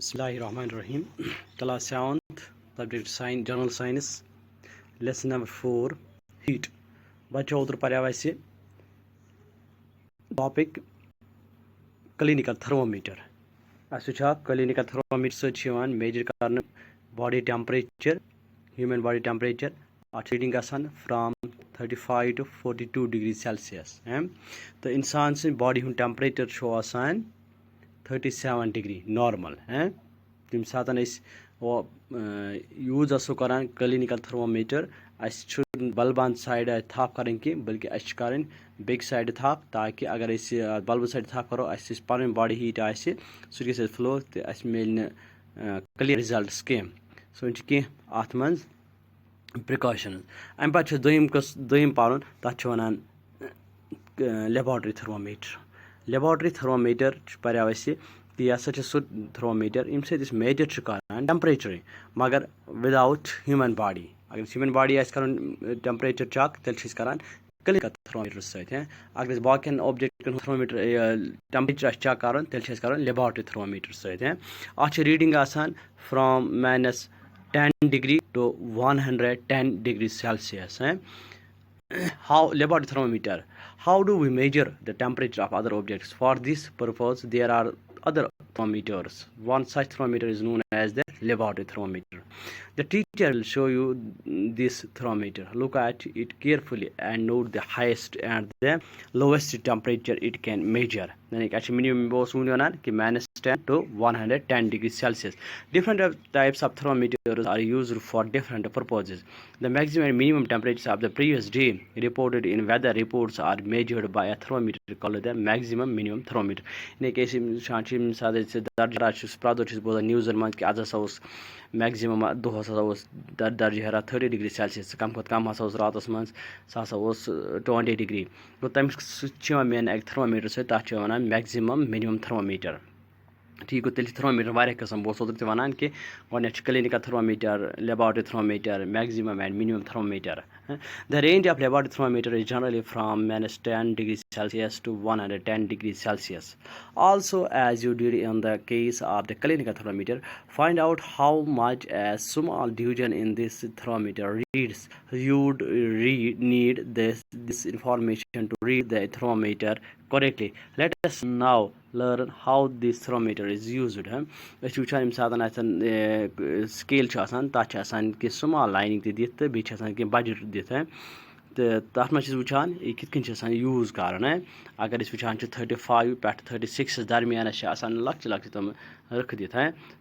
Bismillahirrahmanirrahim. Class 7th, subject science, general science, lesson number 4, heat. बच्चों उधर पर्यावरण topic clinical thermometer clinical thermometer measure कर body temperature human body temperature reading from 35 to 42 degree Celsius तो इंसान से body हूँ temperature 37 degree normal तम सात यूज करान क्लिनिकल थर्मोमीटर बल्बान साइड थप कर बल्कि कर बेक साइड थप ताकि अगर बल्ब साइड थप करो पन बॉडी हीट सह ग फ्लो तो मिल क्लियर रिजल्ट कह सो अत मन प्रिकॉशन अम पे दोम पर तथ वन लेबॉर्ट्री थर्मोमीटर पर्याव कि यह सह थर्मोमीटर यम मेजर कर टेम्परेचर मगर विदाउट ह्यूमन बॉडी अगर ह्यूमन बॉडी कर टेम्परेचर चेक तेल कर क्लिनिकल थर्मोमीटर सत अगर बाकी ऑब्जेक्ट थर्मोमीटर टेम्परेचर चेक कर तेल कर लेबॉर्ट्री थर्मोमीटर सत reading from -10 degree to 110 degree Celsius. How laboratory thermometer? How do we measure the temperature of other objects? For this purpose, there are other thermometers. One such thermometer is known as the laboratory thermometer. The teacher will show you this thermometer. Look at it carefully and note the highest and the lowest temperature it can measure. Minimum -10 to 110 degrees Celsius. Different types of thermometers are used for different purposes. The maximum and minimum temperatures of the previous day reported in weather reports are measured by a thermometer called the maximum minimum thermometer. News मज कि आज maximum दोहस दर्ज हरारत 30 degree Celsius कम कम रात मं सह 20 degree गो तमें main अक थर्मोमीटर सत वन मैक्सिमम मिनिमम थर्मोमीटर ठीक तेल थर्मोमीटर वारिया किस्म बहुत ओतर वन कि clinical thermometer laboratory thermometer maximum and minimum thermometer the range of laboratory thermometer is generally from -10 degrees Celsius to 110 degrees Celsius. Also, as you did in the case of the clinical thermometer, find out how much a small division in this thermometer reads. You would need this information to read the thermometer correctly. Let us now learn how this thermometer is used. वुचान scale तथ कि small lining दिख बे budget दिख तो तथ मज वुचान यह कित यूज कर अगर वुचान 35 पे 36 दरमियान लक्च लक्च तम रख दिथ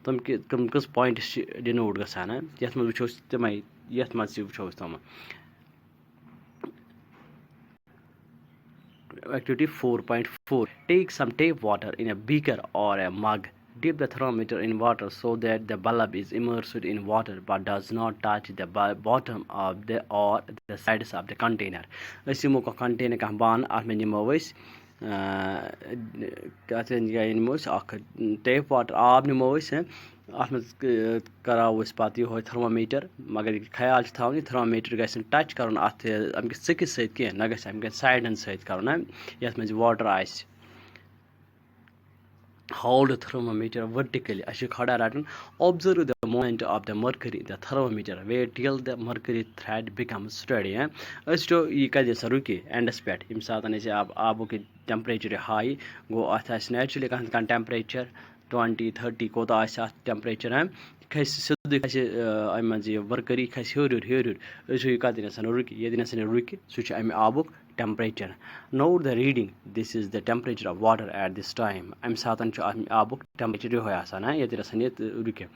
तम कस पॉइंट डिनोट गसान ये वो तम ये वो तम Activity 4.4. Take some tap water in a beaker or a mug. Dip the thermometer in water so that the bulb is immersed in water but does not touch the bottom of the or the sides of the container. Asimo ko container ka ban atme nimo wis tap water आब नमो अत करो पे यह thermometer मगर ख्याल थवन thermometer गि touch कर अमिस सिकिस सह न ग साइडन सर ये मज वाटर आ hold the thermometer vertically as you khada ratan observe the movement of the mercury in the thermometer wait till the mercury thread becomes steady as to ye kade saruki and spet im satan is abu ki temperature high go athas naturally kan temperature 20 30 kota asa temperature खस सिद्ध खस अम वर्करी खस हर ये कदन रुक ये रुक सह अम आबुक temperature. Note the reading. This is the temperature of water at this time. अम सात आबुक temperature ये रुक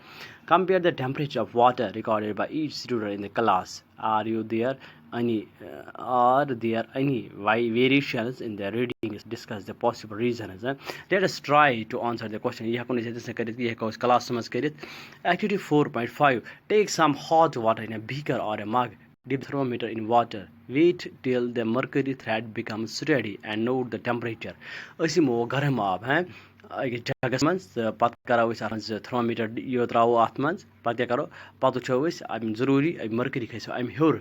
Compare the temperature of water recorded by each student in the class. Are there any variations in the readings? Discuss the possible reasons. Let us try to answer the question. Class Activity 4.5. Take some hot water in a beaker or a mug. Dip the thermometer in water. Wait till the mercury thread becomes steady and note the temperature. Asimo garam ab जगस मं पे करो thermometer यो throw अत मं पे करो पे वो अम जरूरी mercury Kharge um her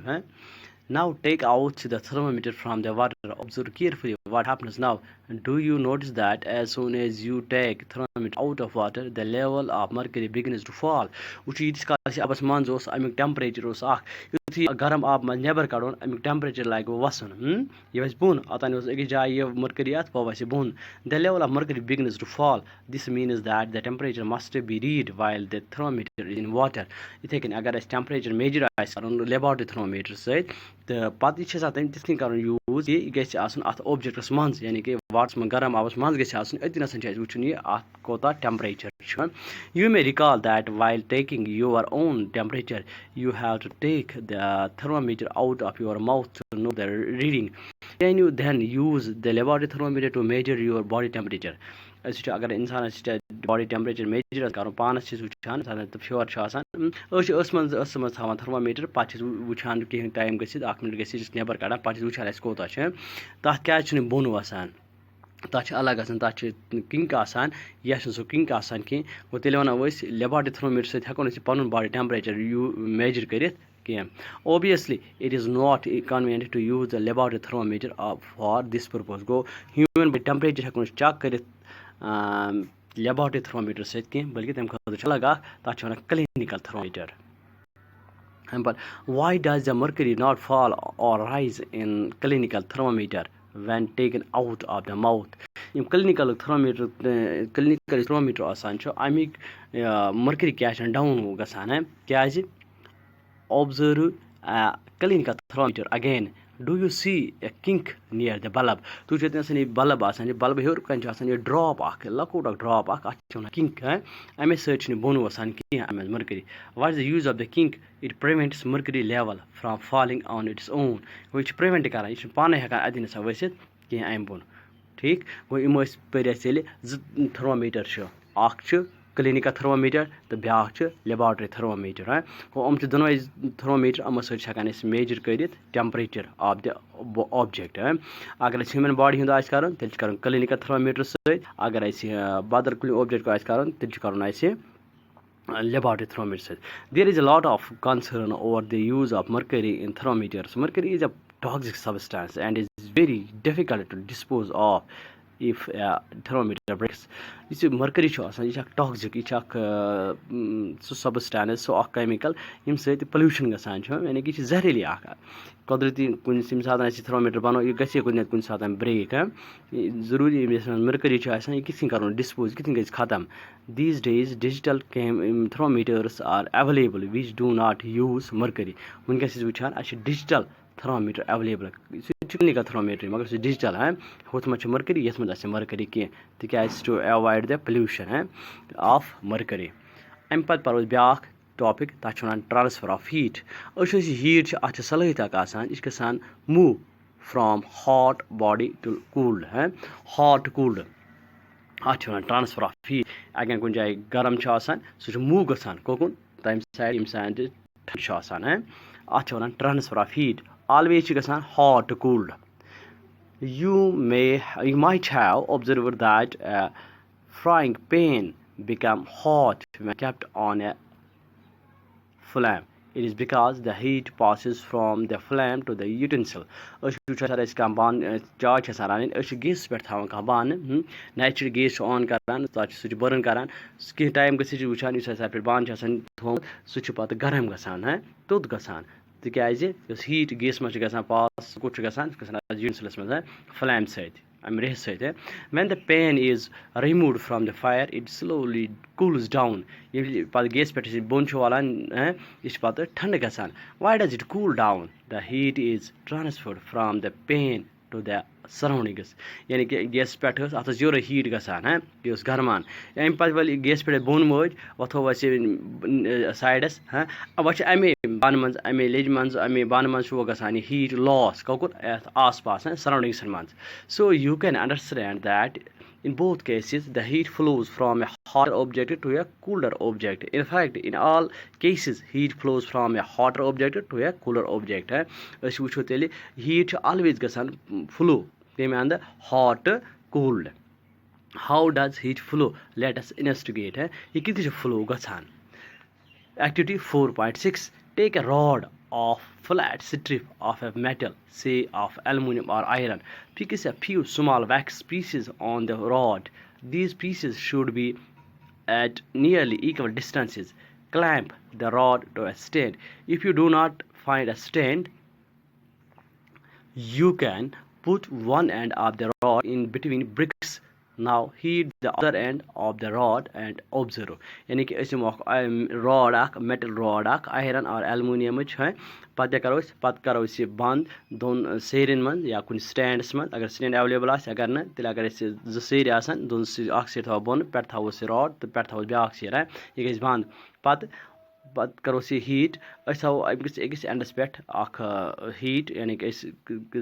Now take out the thermometer from the water. Observe carefully what happens now. Do you notice that as soon as you take thermometer out of water, the level of mercury begins to fall? Uchi kals abas manz os amik temperature os akh. Yuthi garam ab man never kadon amik temperature like wasan. Ye bun atan os ek jay mercury at pawasi bun. The level of mercury begins to fall. This means that the temperature must be read while the thermometer is in water. Ithe ken agar as temperature measure as karon laboratory thermometer said the pati chhe satan tiskin karon use ye gets asun at objects manz yani ke watts man garam abas manz gets asun etina san chhe wuchun ye at kota temperature. You may recall that while taking your own temperature you have to take the thermometer out of your mouth to know the reading. Can you then use the laboratory thermometer to measure your body temperature? अगर इंसान body temperature measure कर पानस वुचान फ्योर मज थवान thermometer पे वुचान कह time गख minute गस नबर कड़ान पे वुचान कोत तथ क्या बोन वसान तथ अलग तथ किंक यह सो किंक कह गो तेल वनो लेबॉरेटरी थर्मामीटर सत हेको पन बॉडी टेम्परेचर मेजर कर obviously it is not convenient to use the laboratory thermometer for this purpose go human body temperature हेको check कर laboratory thermometer सत कह बल्कि तम खतर अलग तथ one clinical thermometer. But why does the mercury not fall or rise in clinical thermometer when taken out of the mouth? In clinical thermometer आसान Amik mercury क्या down गसान क्या observe clinical thermometer again. Do you see a kink near the bulb? Tu chhetna bulb asan bulb heur kan asan drop ak lakut drop ak achona kink ame search ni bonu asan ki ame mercury. What is the use of the kink? It prevents mercury level from falling on its own, which prevent kara is pane hekan adin sa wasit ki ame bon ठीक गो इमो पेले thermometer छ clinical thermometer तो ब्या laboratory thermometer हम दोनों thermometer Amo सकान major कर temperature of the object अगर human body हुंद आस करन तेल करन clinical thermometer सत अगर बदल कुछ object को आस करन तेल करन laboratory thermometer. There is a lot of concern over the use of mercury in thermometers. Mercury is a toxic substance and is very difficult to dispose of if a thermometer breaks. This mercury is toxic, it's a substance, so a chemical, pollution yani ki zahirli Qudrati kun simsada thermometer bano you gasi kun kun satam break zaruri mercury kisin karon dispose kitin gais khatam. These days digital thermometers are available which do not use mercury. Unka sis wuchan digital thermometer available clinical thermometer magar digital hoth much mercury yes much mercury ki to avoid the pollution of mercury. Empathy paros byak topic tachon transfer of heat. Heat ach salahita kasan is kasan move from hot body to cooled hot cooled achon transfer of heat again kun jay garam chasan so move gasan kokun time side imsand chasan achon transfer of heat always gasan hot cooled. You might have observed that a frying pan become hot when kept on a flame. It is because the heat passes from the flame to the utensil. Gas natural gas on karan burn karan time wuchan ban switch garam gasan tud gasan heat gas pass utensil flame side. When the pan is removed from the fire, it slowly cools down. Gas why does it cool down? The heat is transferred from the pan to the surroundings. Yani कि gas पेट आता जोर heat गसान है कि उस घरमान यानी पास वाली gas पेट bone मोज वथो वैसे sides हैं अब वैसे अमे बान मंज अमे लेज मंज अमे बान मंज वो गसानी heat loss कौकुर आस पास हैं surroundings मंज. So you can understand that in both cases the heat flows from a hotter object to a cooler object. In fact, in all cases heat flows from a hotter object to a cooler object. Heat always gasan flow and the hot cooled. How does heat flow? Let us investigate. Flow gasan. Activity 4.6. Take a rod of flat strip of a metal, say of aluminum or iron. Fix a few small wax pieces on the rod. These pieces should be at nearly equal distances. Clamp the rod to a stand. If you do not find a stand, you can put one end of the rod in between bricks. Now heat the other end of the rod and observe. यानी कि ऐसे rod अख metal rod अख iron और aluminium है पत करो इसे बंद दोन सेरन मन या कुछ स्टैंड्स मन अगर स्टैंड अवेलेबल आसे अगर न तेल अगर इसे जो सेर आसान दोन अख सेर थो बोन पे थो रॉड तो पे थो ब्या सेर है ये गई बंद पत पत करो हीट थो अकिस एंडस पे हीट यानी कि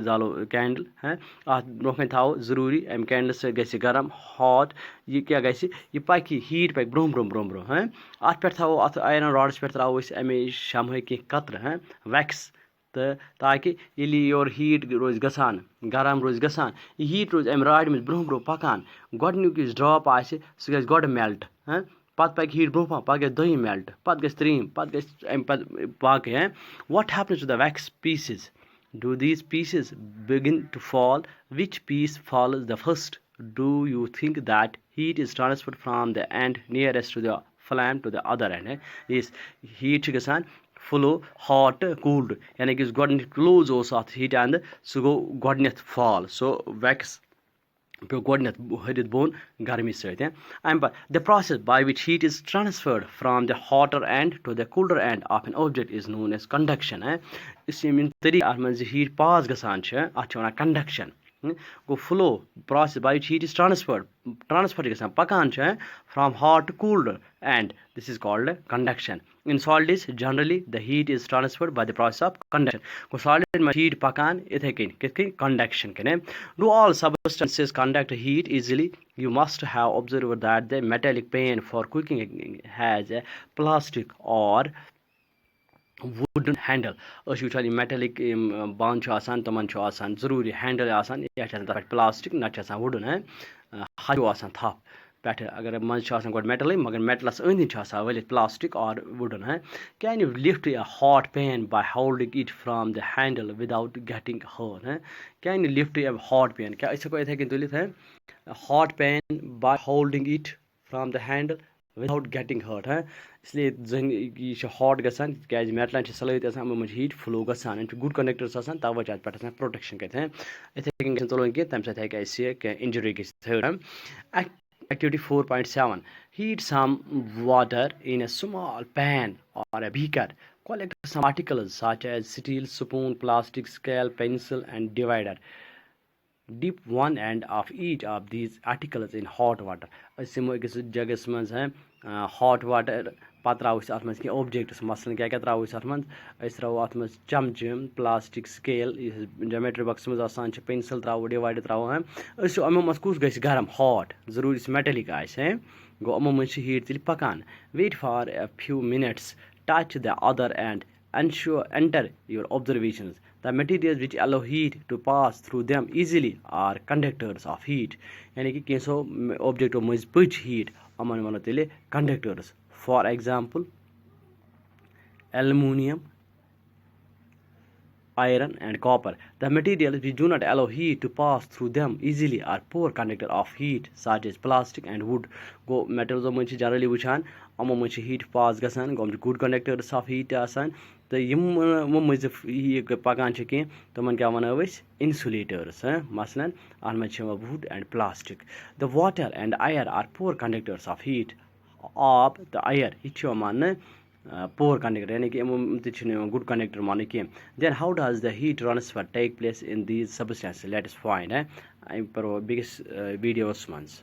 जालो कैंडल है अत ब्रोह थो जरूरी अम कैंडल से गि गरम हॉट यह क्या गि पक हीट पक ब्रोह ब्रोह ब्रोह ब्रोह है अत पे थो अत आयरन रॉड्स पे त्रो अमे शमह कह कतर है वैक्स तो ताकि योर हीट रोज गसान गरम रोज गसान हीट रोज अम राड मज ब्रोह ब्रोह पकान गोडनुक ड्रॉप आसे सह गि गोड मेल्ट है पत पक हीट ब्रोह पत गि दोयम मेल्ट पत गि त्रीम पत गि अम पे बाकी है what happens to the wax pieces do these pieces begin to fall which piece falls the first do you think that heat is transferred from the end nearest to the flame to the other end is heat गसान flow hot cooled यानी कि गोडन close ओस अत heat and सह गो गोडनथ fall so wax पे गोडनथ हरित bone गर्मी सत the process by which heat is transferred from the hotter end to the cooler end of an object is known as conduction इस तरीके अत मज हीट पास गसान अत one conduction go flow process by which heat is transferred गसान पकान from hot to cooled and this is called conduction in solids generally the heat is transferred by the process of conduction go solid में heat पकान इथे कन conduction कने do all substances conduct heat easily you must have observed that the metallic pan for cooking has a plastic or wooden handle वुचान metallic बान तमन जरूरी handle या प्लास्टिक नत वुडन है हज थप पे अगर मज गोड मेटल मगर मेटलस अंद वलित प्लास्टिक और वुडन है can you lift a hot pan by holding it from the handle without getting hurt है can you lift a hot pan क्या इसको इथे कन तुलित है hot pan by holding it from the handle without getting hurt है इसलिए जंग यह हॉट गसान क्या मेटलन सलित मज हीट फ्लो गसान गुड कंडक्टर्स तवे पे प्रोटेक्शन करें इथे कन तुलो कह तम सह इंजरी गई Activity 4.7 Heat some water in a small pan or a beaker. Collect some articles such as steel, spoon, plastic, scale, pencil, and divider. Dip one end of each of these articles in hot water. Asimo ekis jagas mans hai hot water pat trawो अत मज कह objects मसलन क्या तrawो अत मज तrawो अत मज चमचम plastic scale geometry box मज आसान पेंसिल तrawो डिवाइडर तrawो है अमो मज कुछ गई गरम हॉट जरूरी मेटलिक आए गो अमो मज हीट तेल पकान wait for a few minutes touch the other end enter your observations the materials which allow heat to pass through them easily are conductors of heat यानी कि कैसो ऑब्जेक्टो मज पच हीट अमन वनो तेल conductors for example aluminum iron and copper the materials which do not allow heat to pass through them easily are poor conductor of heat such as plastic and wood go metals मज generally वुचान Amo मज heat pass गसान go good conductors of heat आसान तो यम मज पकान कह तमन क्या वनो insulators मसलन अत मज wood and plastic the water and air are poor conductors of heat आप तो air यह मान poor conductor यानी कि good conductor मान कह then how does the heat transfer take place in these substances let us find biggest videos months